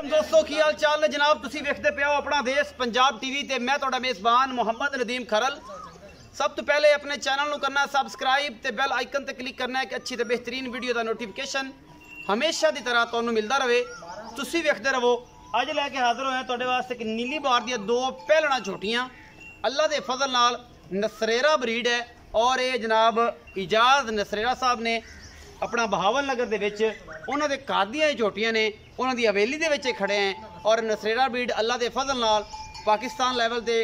दोस्तों की हाल चाल है जनाब, तुसी वेखदे पे हो अपना देश पंजाब टीवी ते मैं तुहाडा मेज़बान मुहम्मद नदीम खरल। सब तो पहले अपने चैनल को करना सबसक्राइब ते बेल आइकन ते क्लिक करना है कि अच्छी ते बेहतरीन वीडियो का नोटिफिकेशन हमेशा की तरह तुहानू मिलता रहे। तुसी वेखदे रहो। अज लैके हाजिर होए तुहाडे वास्ते कि नीली बार दी दो पहलना झोटियां अल्लाह के फजल नाल नसरेरा ब्रीड है और ये जनाब इजाज नसरेरा साहब ने अपना बहावल नगर दे विच उन्होंने कादियां झोटियां ने उन्होंने हवेली दे विच खड़े हैं और नसरेरा ब्रीड अल्लाह के फजल नाल पाकिस्तान लैवल के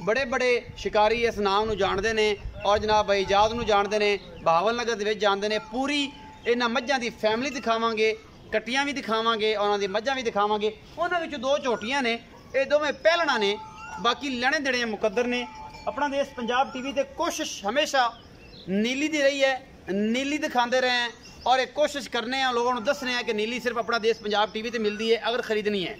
बड़े बड़े शिकारी इस नाम नूं जानते हैं और जनाब भाई इजाज नूं जानते हैं, बहावल नगर दे विच जानते हैं। पूरी इन्हां मझां दी फैमिली दिखावांगे, कट्टियां भी दिखावांगे और उन्हां दी मझां भी दिखावांगे। उन्हां विच दो झोटियां ने, ये दोवें पहलना ने, बाकी लैणे देने मुकद्दर ने। अपना देश पंजाब टीवी ते कोशिश हमेशा नीली दी रही है, नीली दिखाते रहे हैं और एक कोशिश करने हैं लोगों को दसने हैं कि नीली सिर्फ अपना देश पंजाब टीवी ते मिलती है। अगर खरीदनी है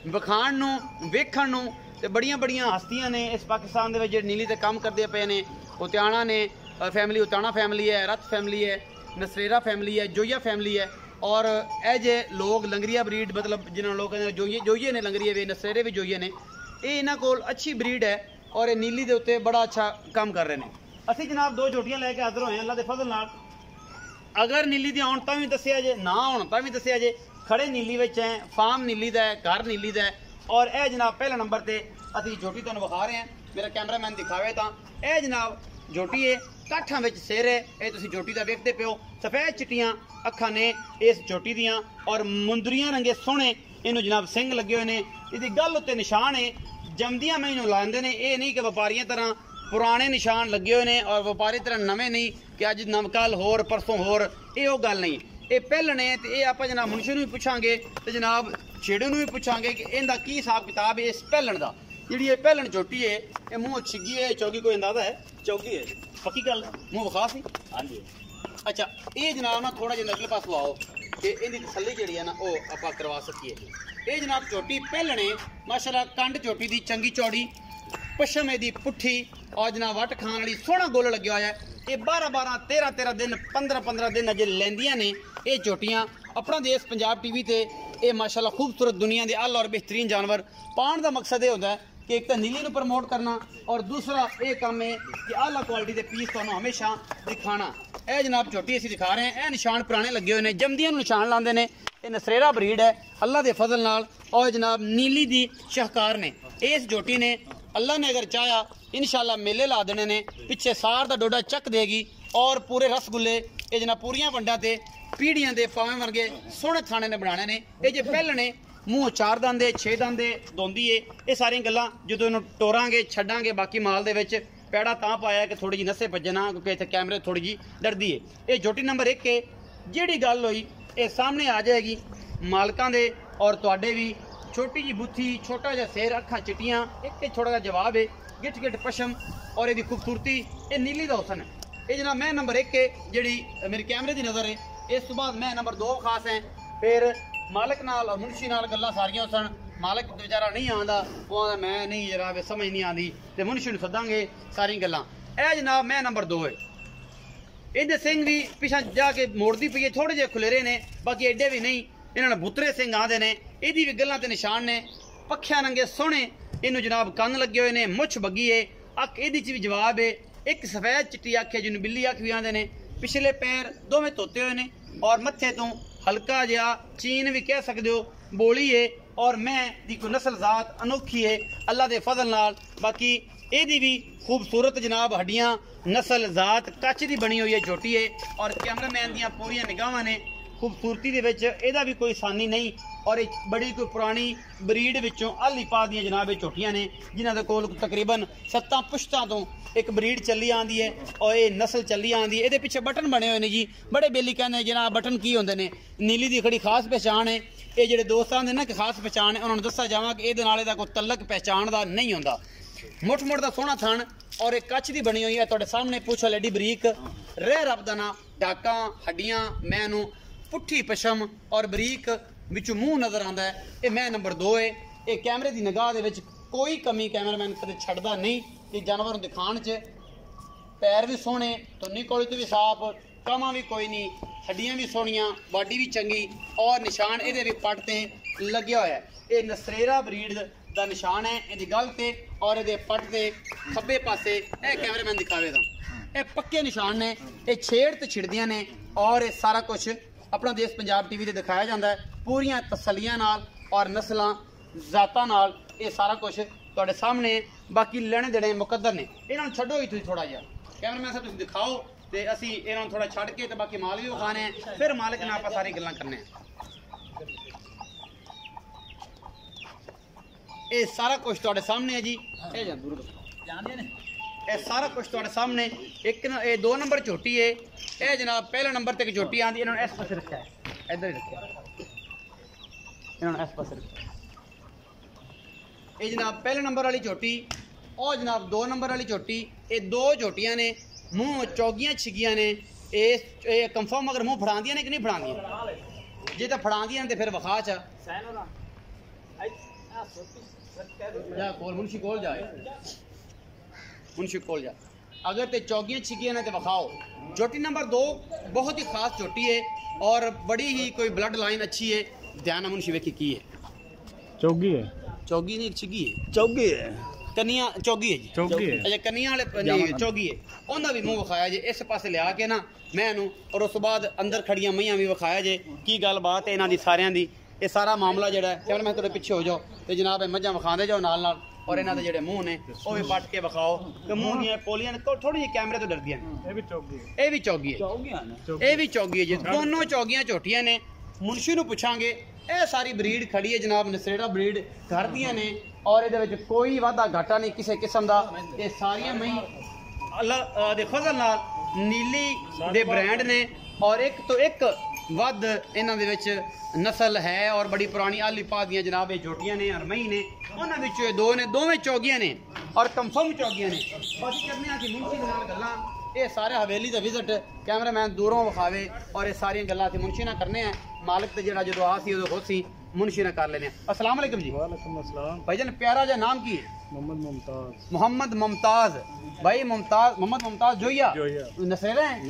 विखाण नूं वेखण नूं ते बड़ियां बड़ियां हस्तियां ने इस पाकिस्तान दे विच जिहड़े नीली ते काम करदे पे ने। उत्याणा ने फैमिली, उत्याणा फैमिली है, रथ फैमिली है, नसरेरा फैमिली है, जोइया फैमिली है और ए जे लोग लंगरिया ब्रीड मतलब जिन्होंने लोग कहते जोइये ने लंगरिए वे नसरेरे भी जोइये ने, ये इन्हां कोल अच्छी ब्रीड है और ये नीली दे उत्ते बड़ा अच्छा काम कर रहे हैं। असी जनाब दो झोटियां लैके हाजिर होए अल्लाह के फजल नाल। अगर नीली दी आउण तां भी दस्सिया जे, ना आउण तां भी दस्सिया जे। खड़े नीली विच है, फार्म नीली दा है, घर नीली दा है और ए जनाब पहले नंबर ते असी झोटी तुहानूं विखा रहे हैं। मेरा कैमरामैन दिखावे तां ए जनाब झोटी है, काठां विच सिर है, ये तुसीं झोटी दा वेखदे पिओ। सफेद चिट्टियां अखां ने इस झोटी दियां और मुंदरियां रंगे सोहणे इनू जनाब सिंह लगे हुए ने। इसदी गल उत्ते निशान है, जमदियां मैं इनू लांदे ने, ये नहीं कि व्यापारियों तरह पुराने निशान लगे हुए हैं और व्यापारी तरह नवे नहीं कि अज नमकल होर परसों होर, ये गल नहीं। ये पहलने तो ये आप जनाब मुंशी नूं भी पुछांगे तो जनाब छेड़े नूं भी पुछांगे कि इनका की हिसाब किताब है इस पहलन का। जी ये पहलन झोटी है, ये मूँह छिगी है, चौकी कोई अंदाजा है? चौकी है, पक्की गल मूँह विखा सी। हाँ जी। अच्छा ये जनाब ना थोड़ा जिहा अगले पासों आओ कि इनकी तसल्ली जी है ना वो आप करवा सकीए। ये जनाब झोटी पहलने माशाल्लाह कंड झोटी की चंगी चौड़ी, पशम दी पुठी और जनाब वट खान वाली सोहना गोल लगे हुआ है। ये 12-12, 13-13 दिन, 15-15 दिन अजे लैंदियां ने ये झोटियां। अपना देश पंजाब टीवी ते ये माशाल्लाह खूबसूरत दुनिया के अल और बेहतरीन जानवर पाने का मकसद ये होता है कि एक तो नीली नूं प्रमोट करना और दूसरा ये काम है कि आला क्वालिटी के पीस तुहानूं हमेशा दिखाना। यह जनाब झोटी असीं दिखा रहे हैं, यह निशान पुराने लगे हुए हैं, जमदियां नूं निशान लाते हैं। ये नसरेरा ब्रीड है अल्लाह के फजल नाल और जनाब नीली दी शाहकार ने। इस झोटी ने अल्लाह ने अगर चाहा इंशाल्लाह मेले ला देने ने, पिछे सार का डोडा चक देगी और पूरे रसगुल्ले ये जनाब पूरियां वंडा ते पीढ़ियां दे पावे वर्गे सोहने थाने ने बनाने ने। ये जे पहलने मूँह 4 दांदे 6 दांदे दोंदी है, ये सारियां गल्लां जदों इन्हूं टोरांगे छड्डांगे बाकी माल दे विच पैड़ा तां पाया कि थोड़ी जी नस्से भजना क्योंकि इत्थे कैमरे थोड़ी जी डरदी है। ये झोटी नंबर 1 है। जिहड़ी गल होई ये सामने आ जाएगी मालकां दे और तुहाडे भी। छोटी जी बुथी, छोटा जा सिर, अखां चिट्टियां, एक छोटा जा जवाब है, गिट गिट पशम और ये खूबसूरती ये नीली का हुसन है। ये जनाब मैं नंबर 1 है जी मेरी कैमरे की नज़र है। इस तो बाद मैं नंबर 2 खास है। फिर मालिक नाल और मुंशी नाल गल्लां सारियां सन। मालिक बेचारा नहीं आंदा, वो आंदा मैं नहीं जनाब समझ नहीं आती तो मुंशी नूं सद्दांगे सारी गल्लां। यह जनाब मैं नंबर 2 है। इहदे सिंह भी पिछा जाके मोड़ती पई है, थोड़े जे खुलेरे ने, बाकी एडे भी नहीं। इन्होंने बुतरे सिंह आते हैं, यदी भी गल्लां ते निशान ने। पक्खियां रंगे सोहने इनू जनाब कन्न लगे हुए ने, मुछ बग्गी है, अख ये भी जवाब है। एक सफेद चिट्टी अख है जिन्होंने बिल्ली अख भी आते हैं। पिछले पैर दोवें धोते हुए ने और मत्थे तो हल्का जिहा चीन भी कह सकते हो बोली है और मैं दी कोई नस्ल जात अनोखी है अल्लाह के फजल नाल। बाकी यदी भी खूबसूरत जनाब हड्डियां नस्ल जात कच की बनी हुई है झोटी है और कैमरामैन दियां पूरियां निगाहां ने। खूबसूरती दे विच एदा भी कोई सानी नहीं और एक बड़ी कोई पुरानी ब्रीड विचों अली पा दियां जनाब झोटियां ने जिन्हां दे कोल तकरीबन 7 पुश्तां तो एक ब्रीड चली आंदी है और ये नस्ल चली आंदी है। ये पिछे बटन बने हुए हैं जी, बड़े बेली कहते जनाब बटन की होंदे ने। नीली दी खड़ी खास पहचान है। ये जेडे दोस्त आंदे ना कि खास पहचान है, उन्होंने दस्सा जावां कि इहदे नाल इहदा कोई तलक पहचान दा नहीं होंदा। मुठ मुठ दा सोहना थन और एक कच दी बनी हुई है तुहाडे सामने, पुछ लैडी बरीक, रह रब दा ना, डाका हड्डियां मैनू पुठी पशम और बरीक विचों मुँह नज़र आंदा है। ये मैं नंबर 2 है। ये कैमरे की निगाह दे विच कोई कमी कैमरामैन कदे छड्डदा नहीं। ये जानवर दिखाण च पैर भी सोहने, तुन्नी कोली तो भी साफ, कामा भी कोई नहीं, हड्डियां भी सोहनियां, बॉडी भी चंगी और निशान ये भी पट ते ਲੱਗਿਆ ਹੋਇਆ। ਇਹ ਨਸਰੇਰਾ ਬਰੀਡ ਦਾ ਨਿਸ਼ਾਨ ਹੈ ਇਹਦੀ ਗਲ ਤੇ ਔਰ ਇਹਦੇ ਪੱਟ ਦੇ ਖੱਬੇ ਪਾਸੇ। ਇਹ ਕੈਮਰਾਮੈਨ ਦਿਖਾਵੇ ਤਾਂ ਇਹ ਪੱਕੇ ਨਿਸ਼ਾਨ ਨੇ। ਇਹ ਛੇੜ ਤੇ ਛਿੜਦੀਆਂ ਨੇ ਔਰ ਇਹ ਸਾਰਾ ਕੁਝ ਆਪਣਾ ਦੇਸ਼ ਪੰਜਾਬ ਟੀਵੀ ਤੇ ਦਿਖਾਇਆ ਜਾਂਦਾ ਹੈ ਪੂਰੀਆਂ ਤਸੱਲੀਆਂ ਨਾਲ ਔਰ ਨਸਲਾਂ ਜ਼ਾਤਾਂ ਨਾਲ। ਇਹ ਸਾਰਾ ਕੁਝ ਤੁਹਾਡੇ ਸਾਹਮਣੇ। ਬਾਕੀ ਲੈਣੇ ਦੇਣੇ ਮੁਕੱਦਰ ਨੇ। ਇਹਨਾਂ ਨੂੰ ਛੱਡੋ ਹੀ ਤੁਸੀਂ ਥੋੜਾ ਜਿਹਾ ਕੈਮਰਾਮੈਨ ਸਾਹਿਬ ਤੁਸੀਂ ਦਿਖਾਓ ਤੇ ਅਸੀਂ ਇਹਨਾਂ ਨੂੰ ਥੋੜਾ ਛੱਡ ਕੇ ਤੇ ਬਾਕੀ ਮਾਲ ਵੀ ਵਿਖਾਣੇ ਆ, ਫਿਰ ਮਾਲਕ ਨਾਲ ਆਪਾਂ ਸਾਰੀ ਗੱਲਾਂ ਕਰਨੇ ਆ। ਇਹ ਸਾਰਾ ਕੁਝ ਤੁਹਾਡੇ ਸਾਹਮਣੇ ਹੈ ਜੀ। ਇਹ ਜਾਂ ਦੂਰ ਜਾਂਦੇ ਨੇ। ਇਹ ਸਾਰਾ ਕੁਝ ਤੁਹਾਡੇ ਸਾਹਮਣੇ। ਇੱਕ ਇਹ 2 ਨੰਬਰ ਝੋਟੀ ਹੈ। ਇਹ ਜਨਾਬ ਪਹਿਲੇ ਨੰਬਰ ਤੇ ਇੱਕ ਝੋਟੀ ਆਂਦੀ, ਇਹਨਾਂ ਨੂੰ ਇਸ ਪਾਸੇ ਰੱਖਿਆ ਹੈ, ਇੱਧਰ ਹੀ ਰੱਖਿਆ ਇਹਨਾਂ ਨੂੰ ਇਸ ਪਾਸੇ ਰੱਖਿਆ। ਇਹ ਜਨਾਬ ਪਹਿਲੇ ਨੰਬਰ ਵਾਲੀ ਝੋਟੀ, ਉਹ ਜਨਾਬ 2 ਨੰਬਰ ਵਾਲੀ ਝੋਟੀ। ਇਹ 2 ਝੋਟੀਆਂ ਨੇ, ਮੂੰਹ ਚੌਗੀਆਂ ਛਿਗੀਆਂ ਨੇ। ਇਹ ਕੰਫਰਮ ਅਗਰ ਮੂੰਹ ਫੜਾਉਂਦੀਆਂ ਨੇ ਕਿ ਨਹੀਂ ਫੜਾਉਂਦੀਆਂ? ਜੇ ਤਾਂ ਫੜਾਉਂਦੀਆਂ ਨੇ ਤੇ ਫਿਰ ਵਿਖਾ ਚ ਜਾ ਕੋਲ ਮੁਨਸ਼ੀ ਕੋਲ ਜਾਏ, मुंशी कोल जा। अगर तो चौगियाँ छिकियाँ ने तो विखाओ। चोटी नंबर 2 बहुत ही खास चोटी है और बड़ी ही कोई ब्लड लाइन अच्छी है। ध्यान मुंशी वेखी की है, चौगी है, चौगी नहीं छिकी है, चौगी है, कनिया चौगी है जी, चौगी है। अच्छा कनिया वाले चौगी है। उन्होंने भी मुँह विखाया जे इस पासे लिया के ना मैं और उस बाद अंदर खड़ियां मईयां भी विखाया जे की गल बात है इन्हां दी सारियां दी। ये सारा मामला जिहड़ा है मैं थोड़े पिछे हो जाओ तो जनाब मझां विखांदे जाओ नाल नाल और इन्हों के जोड़े मूँह ने वह भी पट के विखाओ कि मूँह दियाँ पोलियां थोड़ी जी कैमरे तो डरदियां ने। ये भी चौगी है, ये भी चौगी है जी। दोनों चौगियां झोटियां ने। मुंशी नूं पुछांगे ये सारी ब्रीड खड़ी है जनाब नसरेरा ब्रीड घर दियां ने और ये कोई वाधा घाटा नहीं किसी किस्म का। ये सारियां मई अल्लाह दे फजल नाल नीली दे ब्रांड ने और एक तो एक वध इन्हां दे विच नस्ल है और बड़ी पुरानी आली पा दियां जनाब ये झोटियां ने और मई ने। उन्हां विचों 2 ने, दोवें चौगियां ने और कंफर्म चौगियां ने। बस करने आ कि मुंशी दे नाल गल्लां ये सारे हवेली का विजिट कैमरामैन दूरों विखावे और ये सारियां गल्लां असीं मुंशी नाल करने हैं। मालिक ते जिहड़ा जदों आ सी उदों खुद सी मुंशी नाल कर लेने। अस्सलाम वालेकुम जी। वालेकुम अस्सलाम। भाईजान प्यारा जा नाम की है? मोहम्मद मुमताज। मोहम्मद मुमताज भाई मोहम्मद मुमताज जोइया नसरेरा है?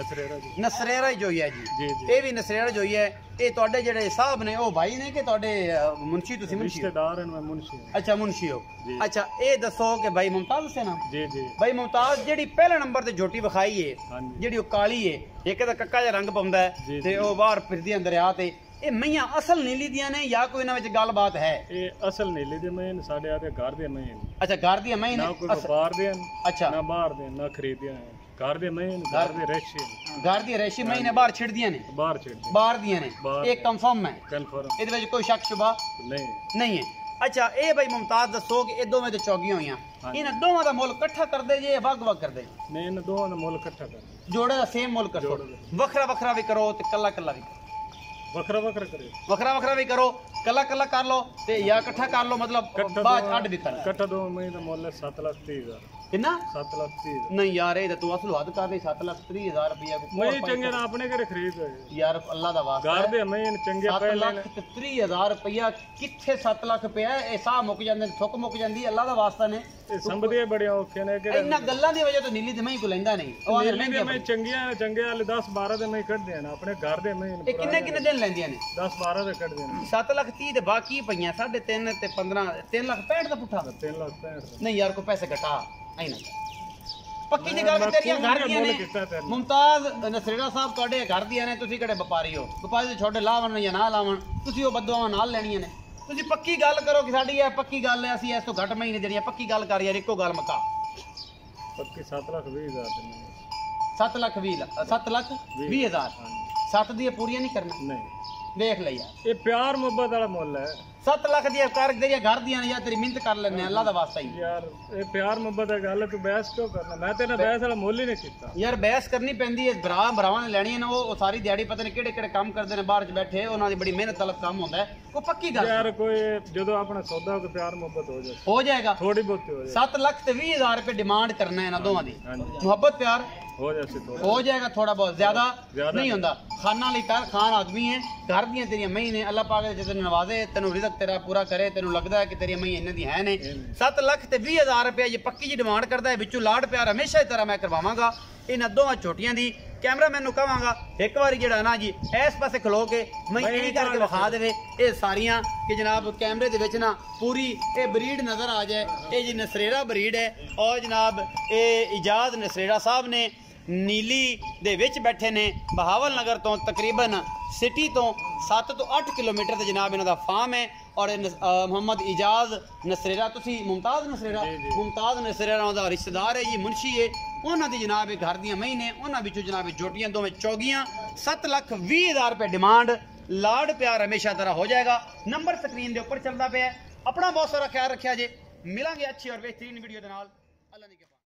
नसरेरा ही जोइया जी। ये भी नसरेरा जोइया है। ये ਤੁਹਾਡੇ ਜਿਹੜੇ ਸਾਹਿਬ ਨੇ ਉਹ ਭਾਈ ਨੇ ਕਿ ਤੁਹਾਡੇ ਮੁਨਸ਼ੀ ਤੁਸੀਂ ਮੁਨਸ਼ੀ ਰਿਸ਼ਤੇਦਾਰ ਹਨ? ਮੈਂ ਮੁਨਸ਼ੀ। ਅੱਛਾ ਮੁਨਸ਼ੀ ਹੋ। ਅੱਛਾ ਇਹ ਦੱਸੋ ਕਿ ਭਾਈ ਮੁਮਤਾਜ਼ ਸੇ ਨਾ? ਜੀ ਜੀ। ਭਾਈ ਮੁਮਤਾਜ਼ ਜਿਹੜੀ ਪਹਿਲੇ ਨੰਬਰ ਤੇ ਝੋਟੀ ਵਿਖਾਈ ਹੈ ਜਿਹੜੀ ਉਹ ਕਾਲੀ ਹੈ ਇੱਕ ਦਾ ਕੱਕਾ ਜਿਹਾ ਰੰਗ ਪਾਉਂਦਾ ਹੈ ਤੇ ਉਹ ਬਾਹਰ ਫਿਰਦੀ ਹੈ ਦਰਿਆ ਤੇ, ਇਹ ਮਈਆਂ ਅਸਲ ਨੀਲੀ ਦੀਆਂ ਨੇ ਜਾਂ ਕੋਈ ਇਹਨਾਂ ਵਿੱਚ ਗੱਲਬਾਤ ਹੈ? ਇਹ ਅਸਲ ਨੀਲੀ ਦੇ ਮੈਂ ਸਾਡੇ ਆਦੇ ਘਰ ਦੇ ਮੈਂ। ਅੱਛਾ ਘਰ ਦੀਆਂ ਮੈਂ ਨੇ, ਨਾ ਕੋਈ ਵਪਾਰ ਦੇ। ਅੱਛਾ ਨਾ ਬਾਹਰ ਦੇ ਨਾ ਖਰੀਦਿਆ घर दे मैं घर दे रेशी घर दी रेशी मैं ने बाहर छिड़दियां ने बाहर दियां ने एक कंफर्म है कंफर्म ਇਹਦੇ ਵਿੱਚ ਕੋਈ ਸ਼ੱਕ ਸ਼ੁਬਾ नहीं है। अच्छा ए भाई मुमताज दसो कि ਇਹ ਦੋਵੇਂ ਤੇ ਚੌਗੀਆਂ ਹੋਈਆਂ ਇਹਨਾਂ ਦੋਵਾਂ ਦਾ ਮੁੱਲ ਇਕੱਠਾ ਕਰਦੇ ਜੇ ਵੱਖ-ਵੱਖ ਕਰਦੇ? ਨਹੀਂ ਇਹਨਾਂ ਦੋਵਾਂ ਦਾ ਮੁੱਲ ਇਕੱਠਾ ਕਰ ਜੋੜੇ ਦਾ ਸੇਮ ਮੁੱਲ ਕਰੋ, ਵੱਖਰਾ ਵੀ ਕਰੋ ਤੇ ਕੱਲਾ ਵੀ ਵੱਖਰਾ ਕਰੇ, ਵੱਖਰਾ ਵੀ ਕਰੋ, ਕੱਲਾ ਕਰ ਲਓ ਤੇ ਜਾਂ ਇਕੱਠਾ ਕਰ ਲਓ ਮਤਲਬ ਬਾਅਦ ਅੱਡ ਵੀ ਕਰਨਾ। ਇਕੱਠਾ ਦੋਵਾਂ ਮਹੀਨੇ ਦਾ ਮੁੱਲ 7,30,000। कितना? 7,30,000। नहीं यार ये तू असल हद कर दे 7,30,000 रुपया मैं चंगे ना अपने घरे खरीद यार अल्लाह दा वास्ता घर दे मैं चंगे 7,30,000 रुपया किथे 7 लाख पिया ए साह मुक जांदे थुक मुक जांदी अल्लाह दा वास्ता ने संभदे बड़े औखे ने कि इन्ना गल्लां दी वजह तो नीली ते मैं को लेंदा नहीं ओ नीली दे मैं चंगे वाले 10-12 दे मैं कट देना अपने घर दे मैं ए किन्ने दिन लेंदियां ने 10-12 दे कट देना 7,30,000 ते बाकी पईयां 3.5 ते 15 3,65,000 दा पुठा 3,65,000 नहीं यार को पैसे घटा नहीं ना पक्की जी गल तेरियां घर दियां ने मुमताज नसरेरा साहब ਤੁਹਾਡੇ घर दियां ने ਤੁਸੀਂ ਕਿਹੜੇ ਵਪਾਰੀ ਹੋ? ਵਪਾਰੀ ਦੇ ਛੋਟੇ ਲਾਵਣ ਜਾਂ ਨਾ ਲਾਵਣ ਤੁਸੀਂ ਉਹ ਬਦਦੁਆਵਾਂ ਨਾਲ ਲੈਣੀਆਂ ਨੇ। ਤੁਸੀਂ ਪੱਕੀ ਗੱਲ ਕਰੋ ਕਿ ਸਾਡੀ ਇਹ ਪੱਕੀ ਗੱਲ ਹੈ ਅਸੀਂ ਇਸ ਤੋਂ ਘੱਟ ਮਹੀਨੇ ਜਿਹੜੀਆਂ ਪੱਕੀ ਗੱਲ ਕਰ ਯਾਰ ਇੱਕੋ ਗੱਲ ਮਕਾ। ਪੱਕੀ 7,20,000 7,20,000 7 ਦੀਆਂ ਪੂਰੀਆਂ ਨਹੀਂ ਕਰਨਾ? ਨਹੀਂ ਦੇਖ ਲੈ ਯਾਰ ਇਹ ਪਿਆਰ ਮੁਹੱਬਤ ਵਾਲਾ ਮੁੱਲ ਹੈ। 7 ਲੱਖ ਦੀਆਂ ਕਰ ਤੇਰੀਆਂ घर दियां ने यार तेरी मिहनत कर लेने अल्लाह दा वास्ता ही यार ये प्यार मोहब्बत है गल तू बहस क्यों करना? मैं तेरा बहस वाला मुੱਲ ही नहीं कीता यार बहस करनी पैंदी है भरावां ने लेनी है ना वो सारी दिहाड़ी पता नहीं किहड़े काम करदे ने बाहर च बैठे उन्हां दी बड़ी मेहनत तलब काम होंदा है वो पक्की गल यार कोई जदों अपना सौदा को प्यार मोहब्बत हो जाएगा थोड़ी बहुत हो जाए 7,20,000 रुपए डिमांड करना है ना दोवां दी मोहब्बत प्यार हो जाएगा थोड़ा बहुत ज्यादा नहीं होंदा। खाना ली कर खान आदमी है घर दियां तेरियां मई ने अल्लाह पाक जे तेनू नवाजे तेनू रिज़्क तेरा पूरा करे तेनू लगदा है कि तेरियां मई इन्हां दी है ने 7,20,000 रुपए ये पक्की जी डिमांड करदा है विचों लाड प्यार हमेशा ही तरह मैं करवावांगा। इन्हां दोवां छोटियां दी कैमरामैन नूं कहांगा एक बार जिहड़ा ना जी इस पासे खलो के मैं यही करके विखा देवे ये सारियां कि जनाब कैमरे दे विच ना पूरी ये ब्रीड नज़र आ जाए। ये जी नसरेरा ब्रीड है और जनाब ये इजाज नसरेरा साहब ने नीली दे विच बैठे ने बहावल नगर तो तकरीबन सिटी तो 7 तो 8 किलोमीटर ते जनाब इन्हां दा फार्म है। और मोहम्मद इजाज नसरेरा तुसी मुमताज़ नसरेरा उहदा रिश्तेदार है जी मुंशी है उन्हां दी जनाब घर दियां महीने उन्हां विचों जनाब जोटियां दोवें चौगियां 7,20,000 रुपये डिमांड। लाड प्यार हमेशा तरह हो जाएगा। नंबर स्क्रीन के उपर चलता पे। अपना बहुत सारा ख्याल रखा जे। मिलांगे अच्छी और बेहतरीन वीडियो के नाल। अल्लाह ने